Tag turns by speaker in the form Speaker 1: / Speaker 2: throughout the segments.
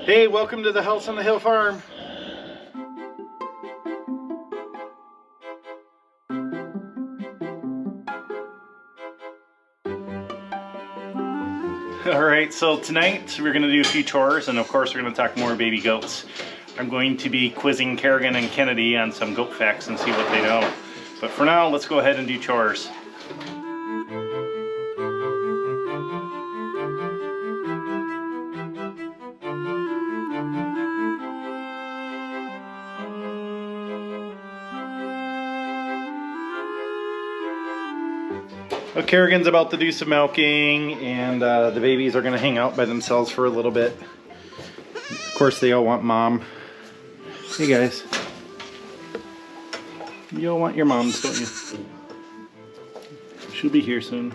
Speaker 1: Hey, welcome to the House on the Hill Farm. Alright, so tonight we're going to do a few chores, and of course we're going to talk more baby goats. I'm going to be quizzing Kerrigan and Kennedy on some goat facts and see what they know. But for now, let's go ahead and do chores. Well, Kerrigan's about to do some milking, and the babies are going to hang out by themselves for a little bit. Of course, they all want mom. Hey guys. You all want your moms, don't you? She'll be here soon.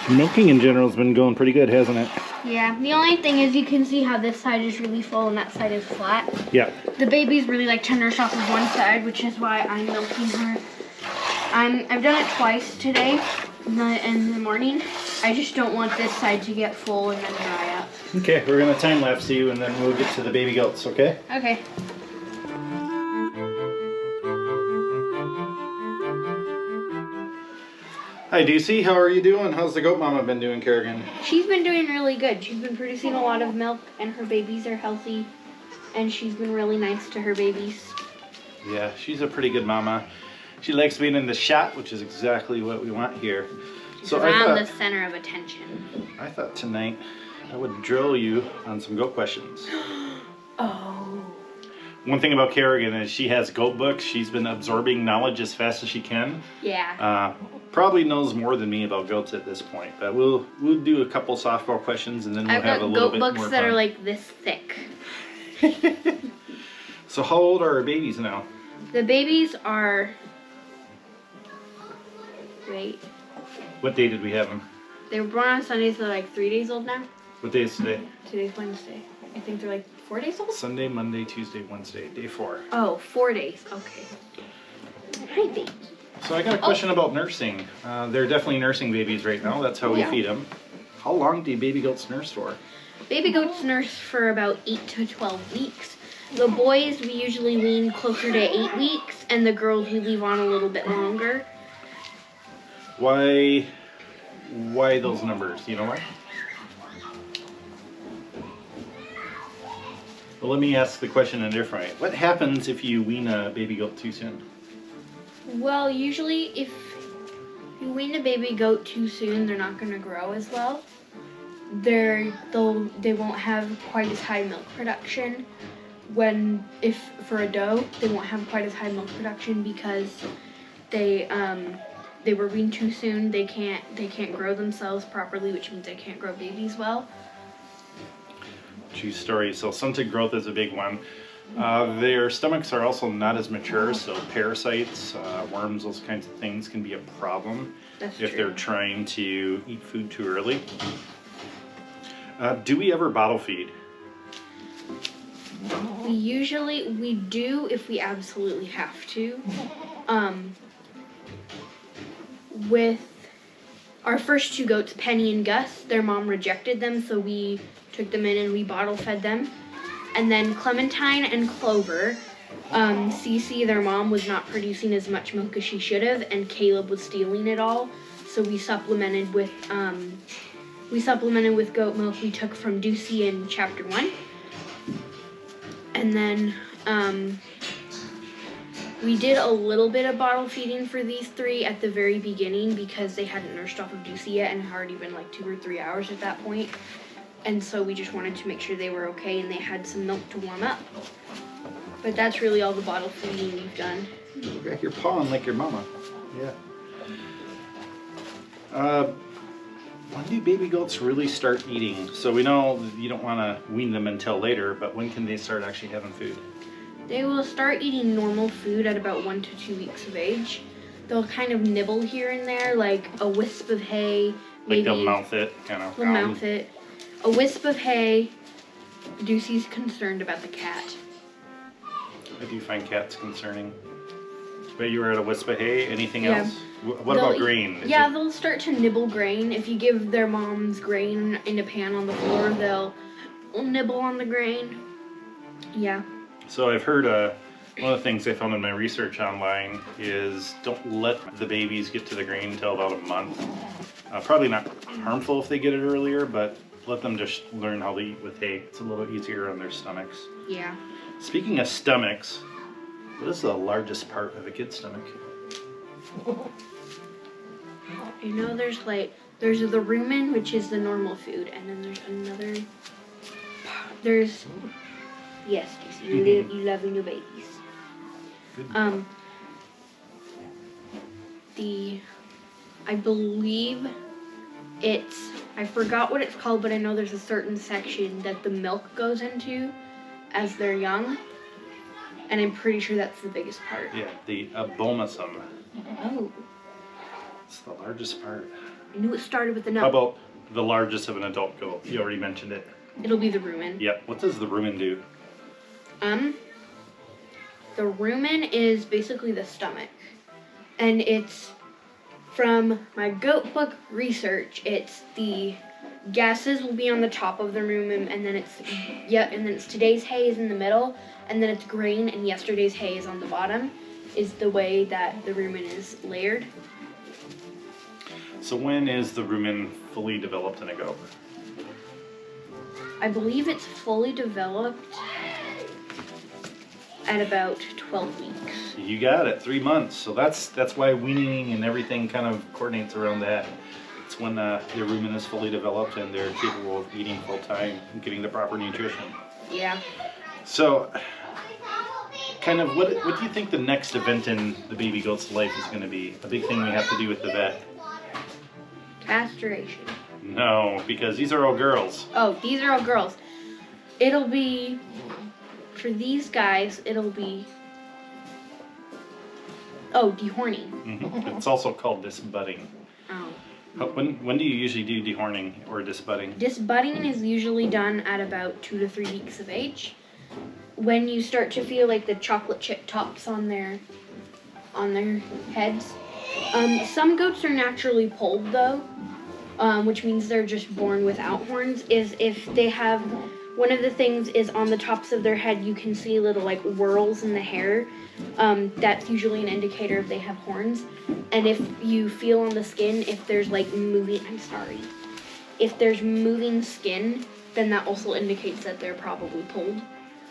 Speaker 1: Milking in general has been going pretty good, hasn't it?
Speaker 2: Yeah, the only thing is you can see how this side is really full and that side is flat.
Speaker 1: Yeah.
Speaker 2: The babies really like to nurse off of one side, which is why I'm milking her. I've done it twice today in the morning. I just don't want this side to get full and then dry up.
Speaker 1: Okay, we're gonna time lapse you and then we'll get to the baby goats, okay?
Speaker 2: Okay.
Speaker 1: Hi Ducey, how are you doing? How's the goat mama been doing, Kerrigan?
Speaker 2: She's been doing really good. She's been producing a lot of milk and her babies are healthy. And she's been really nice to her babies.
Speaker 1: Yeah, she's a pretty good mama. She likes being in the shot, which is exactly what we want here.
Speaker 2: She's around the center of attention.
Speaker 1: I thought tonight I would drill you on some goat questions.
Speaker 2: Oh.
Speaker 1: One thing about Kerrigan is she has goat books. She's been absorbing knowledge as fast as she can.
Speaker 2: Yeah.
Speaker 1: Probably knows more than me about goats at this point. But we'll do a couple softball questions and then we'll have a little bit more fun.
Speaker 2: I've got goat books that are like this thick.
Speaker 1: So how old are our babies now?
Speaker 2: The babies are... Wait.
Speaker 1: What day did we have them?
Speaker 2: They were born on Sunday, so they're like 3 days old now.
Speaker 1: What day is today?
Speaker 2: Today's Wednesday. I think they're like 4 days old?
Speaker 1: Sunday, Monday, Tuesday, Wednesday, day 4.
Speaker 2: Oh, 4 days. Okay. Hi, baby.
Speaker 1: So I got a question about nursing. They're definitely nursing babies right now. That's how we feed them. How long do baby goats nurse for?
Speaker 2: Baby goats nurse for about 8 to 12 weeks. The boys, we usually wean closer to 8 weeks, and the girls, we leave on a little bit longer.
Speaker 1: Why those numbers? You know why? Well, let me ask the question in a different way. What happens if you wean a baby goat too soon?
Speaker 2: Well, usually if you wean a baby goat too soon, they're not going to grow as well. They won't have quite as high milk production. If for a doe, they won't have quite as high milk production because they were weaned too soon. They can't grow themselves properly, which means they can't grow babies well.
Speaker 1: True story. So stunted growth is a big one. Their stomachs are also not as mature, so parasites, worms, those kinds of things can be a problem if they're trying to eat food too early. Do we ever bottle feed?
Speaker 2: We do if we absolutely have to. With our first 2 goats, Penny and Gus, their mom rejected them, so we took them in and we bottle fed them. And then Clementine and Clover, Cece, their mom, was not producing as much milk as she should have, and Caleb was stealing it all. So we supplemented with goat milk we took from Ducey in chapter 1. And then we did a little bit of bottle feeding for these 3 at the very beginning because they hadn't nursed off of Ducey yet and had already been like 2 or 3 hours at that point. And so we just wanted to make sure they were okay and they had some milk to warm up. But that's really all the bottle feeding we've done.
Speaker 1: You got your pawing like your mama. Yeah. When do baby goats really start eating? So we know you don't want to wean them until later, but when can they start actually having food?
Speaker 2: They will start eating normal food at about 1 to 2 weeks of age. They'll kind of nibble here and there, like a wisp of hay.
Speaker 1: Like they'll mouth it, kind of.
Speaker 2: They'll mouth it. A wisp of hay. Ducey's concerned about the cat.
Speaker 1: I do find cats concerning. But you were at a Whisper Hay. Anything
Speaker 2: Yeah.
Speaker 1: else? What about grain? Is
Speaker 2: Yeah,
Speaker 1: it-
Speaker 2: they'll start to nibble grain. If you give their moms grain in a pan on the floor, they'll nibble on the grain. Yeah.
Speaker 1: So I've heard one of the things I found in my research online is don't let the babies get to the grain until about a month. Probably not harmful if they get it earlier, but let them just learn how to eat with hay. It's a little easier on their stomachs.
Speaker 2: Yeah.
Speaker 1: Speaking of stomachs, what is the largest part of a kid's stomach?
Speaker 2: You know, there's the rumen, which is the normal food, and then there's another. Yes, you love your babies.
Speaker 1: Good.
Speaker 2: I believe I forgot what it's called, but I know there's a certain section that the milk goes into as they're young, and I'm pretty sure that's the biggest part.
Speaker 1: Yeah, the abomasum.
Speaker 2: Oh,
Speaker 1: It's the largest part.
Speaker 2: I knew it started with the no.
Speaker 1: How about the largest of an adult goat? You already mentioned it.
Speaker 2: It'll be the rumen.
Speaker 1: Yep. What does the rumen do?
Speaker 2: The rumen is basically the stomach, and it's from my goat book research. It's the gases will be on the top of the rumen, and then it's today's hay is in the middle, and then it's grain, and yesterday's hay is on the bottom. Is the way that the rumen is layered.
Speaker 1: So when is the rumen fully developed in a goat?
Speaker 2: I believe it's fully developed at about 12 weeks.
Speaker 1: You got it, 3 months. So that's why weaning and everything kind of coordinates around that. It's when their rumen is fully developed and they're capable of eating full time and getting the proper nutrition.
Speaker 2: Yeah.
Speaker 1: So, kind of, what do you think the next event in the baby goat's life is going to be? A big thing we have to do with the vet?
Speaker 2: Castration.
Speaker 1: No, because these are all girls.
Speaker 2: Oh, these are all girls. It'll be, for these guys, it'll be, dehorning.
Speaker 1: Mm-hmm. It's also called disbudding.
Speaker 2: Oh.
Speaker 1: When do you usually do dehorning or disbudding?
Speaker 2: Disbudding is usually done at about 2 to 3 weeks of age. When you start to feel like the chocolate chip tops on their heads. Some goats are naturally polled though, which means they're just born without horns. Is if they have, one of the things is on the tops of their head you can see little like whorls in the hair. That's usually an indicator if they have horns. And if you feel on the skin, if there's like if there's moving skin, then that also indicates that they're probably polled.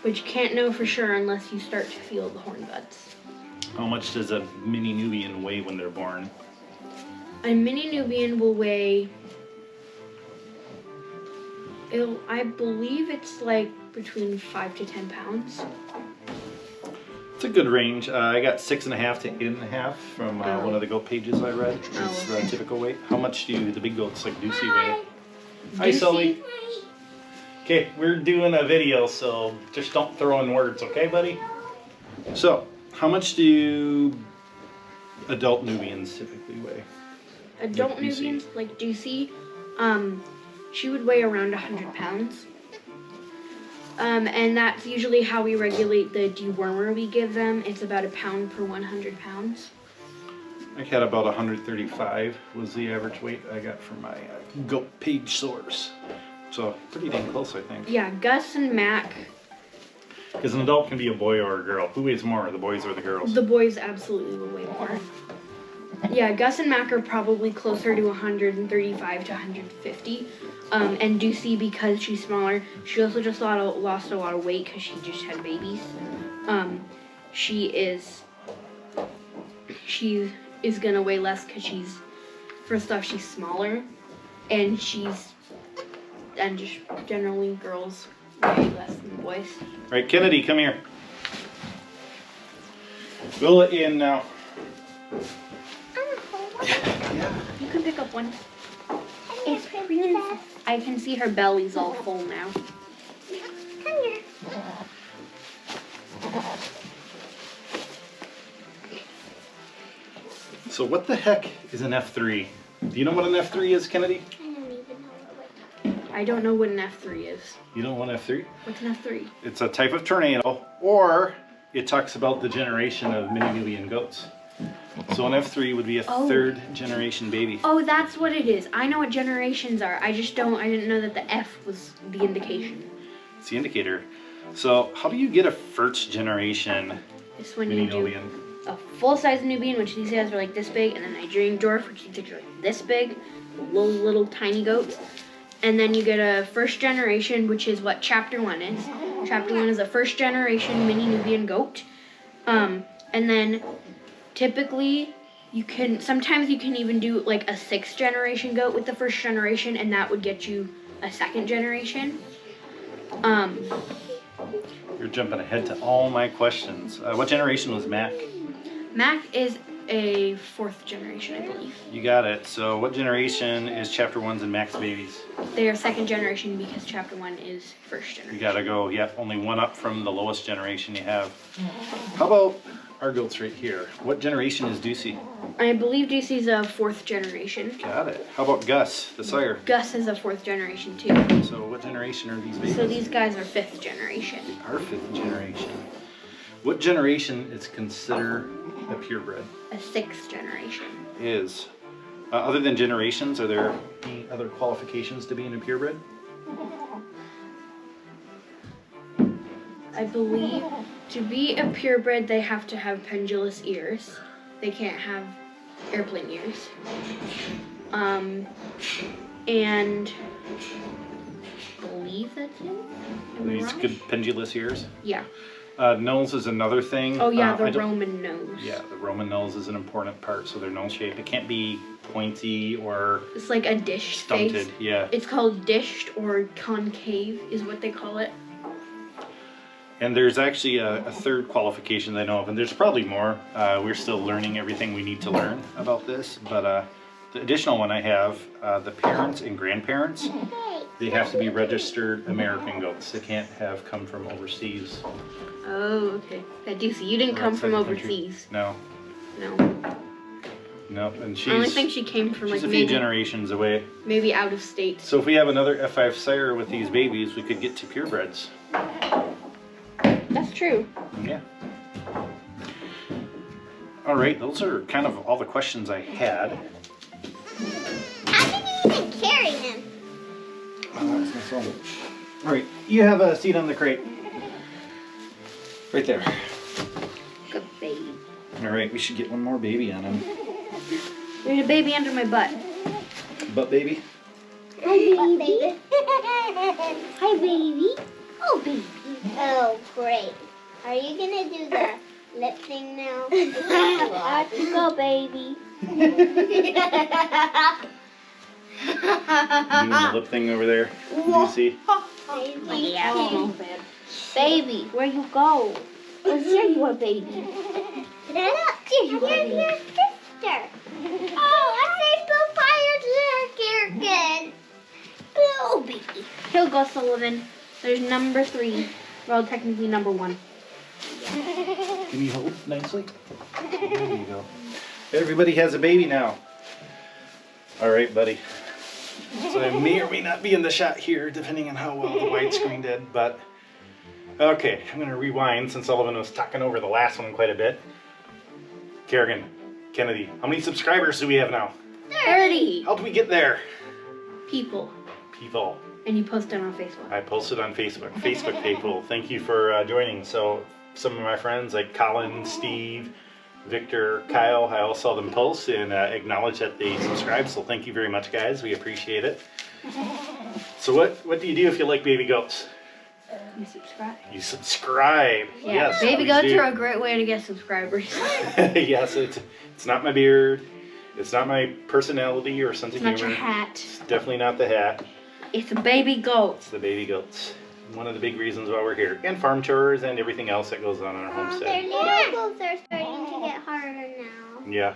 Speaker 2: But you can't know for sure unless you start to feel the horn buds.
Speaker 1: How much does a mini Nubian weigh when they're born?
Speaker 2: A mini Nubian will weigh, I believe it's like between 5 to 10 pounds.
Speaker 1: It's a good range. I got 6.5 to 8.5 from one of the goat pages I read. It's the typical weight. How much do the big goats like Deucey weigh? Hi, Sully. Okay, we're doing a video, so just don't throw in words, okay, buddy? So, how much do adult Nubians typically weigh?
Speaker 2: Adult
Speaker 1: Like Deucey.
Speaker 2: Nubians, like Deucey, she would weigh around 100 pounds. And that's usually how we regulate the dewormer we give them. It's about 1 pound per 100 pounds.
Speaker 1: I had about 135 was the average weight I got from my goat page source. So, pretty dang close, I think.
Speaker 2: Yeah, Gus and Mac,
Speaker 1: Because an adult can be a boy or a girl. Who weighs more, the boys or the girls?
Speaker 2: the boys absolutely will weigh more. Yeah, Gus and Mac are probably closer to 135 to 150. And Deucey, because she's smaller, she also just lost a lot of weight because she just had babies. She is gonna weigh less because first off, she's smaller, and just generally girls weigh less than boys.
Speaker 1: Right, Kennedy, come here. We'll let you in now.
Speaker 2: You can pick up one. It's Princess. I can see her belly's all full now.
Speaker 3: Come here.
Speaker 1: So what the heck is an F3? Do you know what an F3 is, Kennedy?
Speaker 3: I don't even know what.
Speaker 2: I don't know what an F3 is.
Speaker 1: You don't know what an F3?
Speaker 2: What's an F3?
Speaker 1: It's a type of tornado, or it talks about the generation of mini Nubian goats. So an F3 would be a third generation baby.
Speaker 2: Oh, that's what it is. I know what generations are. I didn't know that the F was the indication.
Speaker 1: It's the indicator. So how do you get a first generation
Speaker 2: It's when
Speaker 1: mini
Speaker 2: you do
Speaker 1: Nubian?
Speaker 2: a full-size Nubian, which these guys are like this big, and then Nigerian Dwarf, which these are like this big, little tiny goats. And then you get a first generation, which is what Chapter 1 is. Chapter 1 is a first generation mini Nubian goat. And then typically sometimes you can even do like a 6th generation goat with the first generation, and that would get you a 2nd generation.
Speaker 1: You're jumping ahead to all my questions. What generation was Mac?
Speaker 2: Mac is a 4th generation, I believe.
Speaker 1: You got it. So what generation is Chapter 1's and Mac's babies?
Speaker 2: They are 2nd generation because Chapter 1 is 1st generation.
Speaker 1: You gotta go, yep, only one up from the lowest generation you have. How about our goats right here? What generation is Ducey?
Speaker 2: I believe Ducey's a 4th generation.
Speaker 1: Got it. How about Gus, the sire?
Speaker 2: Gus is a 4th generation too.
Speaker 1: So what generation are these babies?
Speaker 2: So these guys are 5th generation.
Speaker 1: Our 5th generation. What generation is considered a purebred?
Speaker 2: A 6th generation.
Speaker 1: Is. Other than generations, are there any other qualifications to being a purebred?
Speaker 2: I believe to be a purebred they have to have pendulous ears. They can't have airplane ears. And I believe that's it. Am I
Speaker 1: These
Speaker 2: wrong?
Speaker 1: good pendulous ears.
Speaker 2: Yeah.
Speaker 1: Nose is another thing.
Speaker 2: Oh yeah,
Speaker 1: I
Speaker 2: the
Speaker 1: don't-
Speaker 2: Roman nose.
Speaker 1: Yeah, the Roman nose is an important part, so their nose shape. It can't be pointy or
Speaker 2: It's like a dish
Speaker 1: stunted.
Speaker 2: face.
Speaker 1: Yeah.
Speaker 2: It's called dished or concave is what they call it.
Speaker 1: And there's actually a third qualification that I know of, and there's probably more. We're still learning everything we need to learn about this, but the additional one I have, the parents and grandparents, they have to be registered American goats. They can't have come from overseas.
Speaker 2: Oh, okay. I do see. You didn't
Speaker 1: or
Speaker 2: come
Speaker 1: outside
Speaker 2: from
Speaker 1: the country.
Speaker 2: overseas.
Speaker 1: No,
Speaker 2: No.
Speaker 1: no, and
Speaker 2: I only
Speaker 1: she's
Speaker 2: think she came from like
Speaker 1: a few
Speaker 2: maybe,
Speaker 1: generations away.
Speaker 2: maybe out of state.
Speaker 1: So if we have another F5 sire with these babies, we could get to purebreds.
Speaker 2: That's true.
Speaker 1: Yeah. All right, those are kind of all the questions I had.
Speaker 3: How can you even carry him?
Speaker 1: That's my phone. All right, you have a seat on the crate. Right there.
Speaker 2: Good baby.
Speaker 1: All right, we should get one more baby on him.
Speaker 2: There's a baby under my butt.
Speaker 1: Butt baby?
Speaker 3: Hi, baby. Hi, baby. Oh, baby. Oh, great. Are you gonna do the lip thing now? Off you go, baby.
Speaker 1: Doing the lip thing over there. Did you see?
Speaker 3: Baby.
Speaker 2: Baby, where you go? Oh, here you are, baby.
Speaker 3: Here's your sister. Oh, I say Bill Fire's again. Oh, baby.
Speaker 2: He'll go, Sullivan. There's number 3. Well, technically number 1.
Speaker 1: Can you hold nicely? There you go. Everybody has a baby now. All right, buddy. So I may or may not be in the shot here, depending on how well the widescreen did, but okay, I'm gonna rewind since Sullivan was talking over the last one quite a bit. Kerrigan, Kennedy, how many subscribers do we have now?
Speaker 2: 30
Speaker 1: How do we get there?
Speaker 2: people.
Speaker 1: People.
Speaker 2: And you post it on Facebook.
Speaker 1: I posted on Facebook. Facebook people, thank you for joining. So some of my friends like Colin, Steve, Victor, Kyle, I all saw them post and acknowledge that they subscribed. So thank you very much, guys. We appreciate it. So what do you do if you like baby goats?
Speaker 2: You subscribe.
Speaker 1: You subscribe.
Speaker 2: Yeah,
Speaker 1: Yes,
Speaker 2: baby
Speaker 1: please
Speaker 2: goats
Speaker 1: do.
Speaker 2: are a great way to get subscribers.
Speaker 1: Yes, it's not my beard. It's not my personality or sense
Speaker 2: It's
Speaker 1: of
Speaker 2: not
Speaker 1: humor.
Speaker 2: your hat.
Speaker 1: It's definitely not the hat.
Speaker 2: It's a baby goat.
Speaker 1: It's the baby goats. One of the big reasons why we're here. And farm chores and everything else that goes on in our
Speaker 3: Their
Speaker 1: homestead.
Speaker 3: noodles are starting to get harder now.
Speaker 1: Yeah.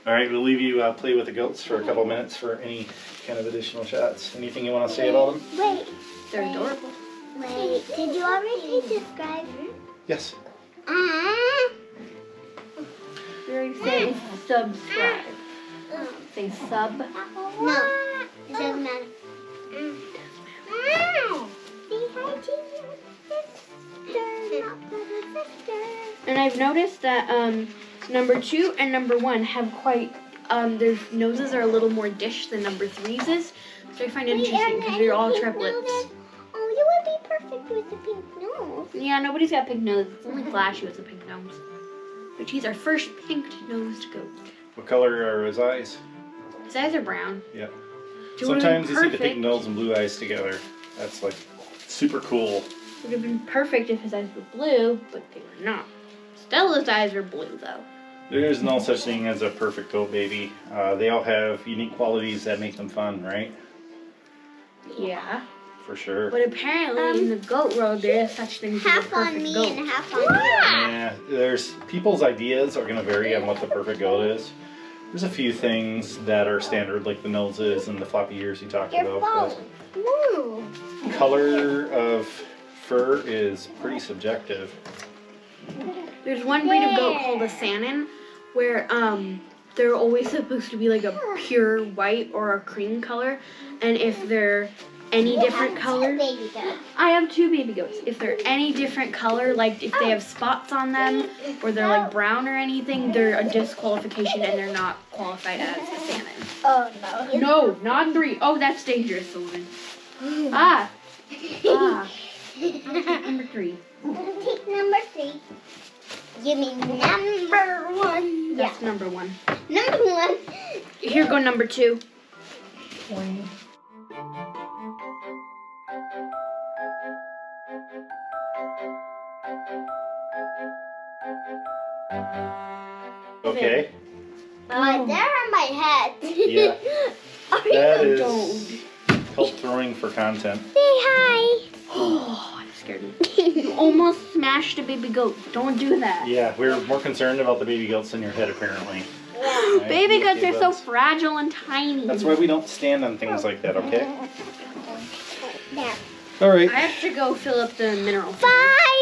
Speaker 1: All right, we'll leave you play with the goats for a couple minutes for any kind of additional shots. Anything you want to say about them?
Speaker 3: Wait,
Speaker 2: They're adorable.
Speaker 3: wait. Did you already describe?
Speaker 1: Yes.
Speaker 2: You already said subscribe. Say sub.
Speaker 3: No, it doesn't matter. Say hi to your sister.
Speaker 2: I've noticed that number 2 and number 1 have quite their noses are a little more dish than number 3's is. So I find it interesting because they're all triplets.
Speaker 3: Oh, you would be perfect with the pink nose.
Speaker 2: Yeah, nobody's got pink nose. It's only Flash who has a pink nose. But he's our first pink-nosed goat.
Speaker 1: What color are his eyes?
Speaker 2: His eyes are brown.
Speaker 1: Yeah.
Speaker 2: It would've
Speaker 1: Sometimes
Speaker 2: been
Speaker 1: you see the pink
Speaker 2: perfect.
Speaker 1: nose and blue eyes together. That's like super cool.
Speaker 2: It would have been perfect if his eyes were blue, but they were not. Stella's eyes are blue, though.
Speaker 1: There's no such thing as a perfect goat baby. They all have unique qualities that make them fun, right?
Speaker 2: Yeah.
Speaker 1: For sure.
Speaker 2: But apparently in the goat world, there is such thing as a
Speaker 3: Half on
Speaker 2: perfect
Speaker 3: me
Speaker 2: goat.
Speaker 3: and half on you.
Speaker 1: Yeah, there's people's ideas are going to vary on what the perfect goat is. There's a few things that are standard, like the noses and the floppy ears you talked
Speaker 3: Your
Speaker 1: about.
Speaker 3: phone. Woo.
Speaker 1: But color of fur is pretty subjective.
Speaker 2: There's one breed of goat called a Saanen, where they're always supposed to be like a pure white or a cream color, and if they're any different color,
Speaker 3: Baby goat.
Speaker 2: I have 2 baby goats. If they're any different color, like if they have spots on them or they're like brown or anything, they're a disqualification and they're not qualified as a Saanen.
Speaker 3: Oh no.
Speaker 2: No, not 3. Oh, that's dangerous, Sylvan. Ah. Number 3.
Speaker 3: Take number 3. Give me number 1. Yeah.
Speaker 2: That's number 1.
Speaker 3: Number 1.
Speaker 2: Here go number 2.
Speaker 1: Okay.
Speaker 3: They're on my head.
Speaker 1: Yeah.
Speaker 2: I
Speaker 1: That is
Speaker 2: don't.
Speaker 1: called throwing for content.
Speaker 3: Say hi.
Speaker 2: Oh, I'm scared. You almost smashed a baby goat. Don't do that.
Speaker 1: Yeah, we're more concerned about the baby goats than your head, apparently. Right?
Speaker 2: Baby goats
Speaker 1: Okay,
Speaker 2: are so
Speaker 1: buds.
Speaker 2: fragile and tiny.
Speaker 1: That's why we don't stand on things like that, okay?
Speaker 3: There.
Speaker 1: All right.
Speaker 2: I have to go fill up the mineral.
Speaker 3: Bye.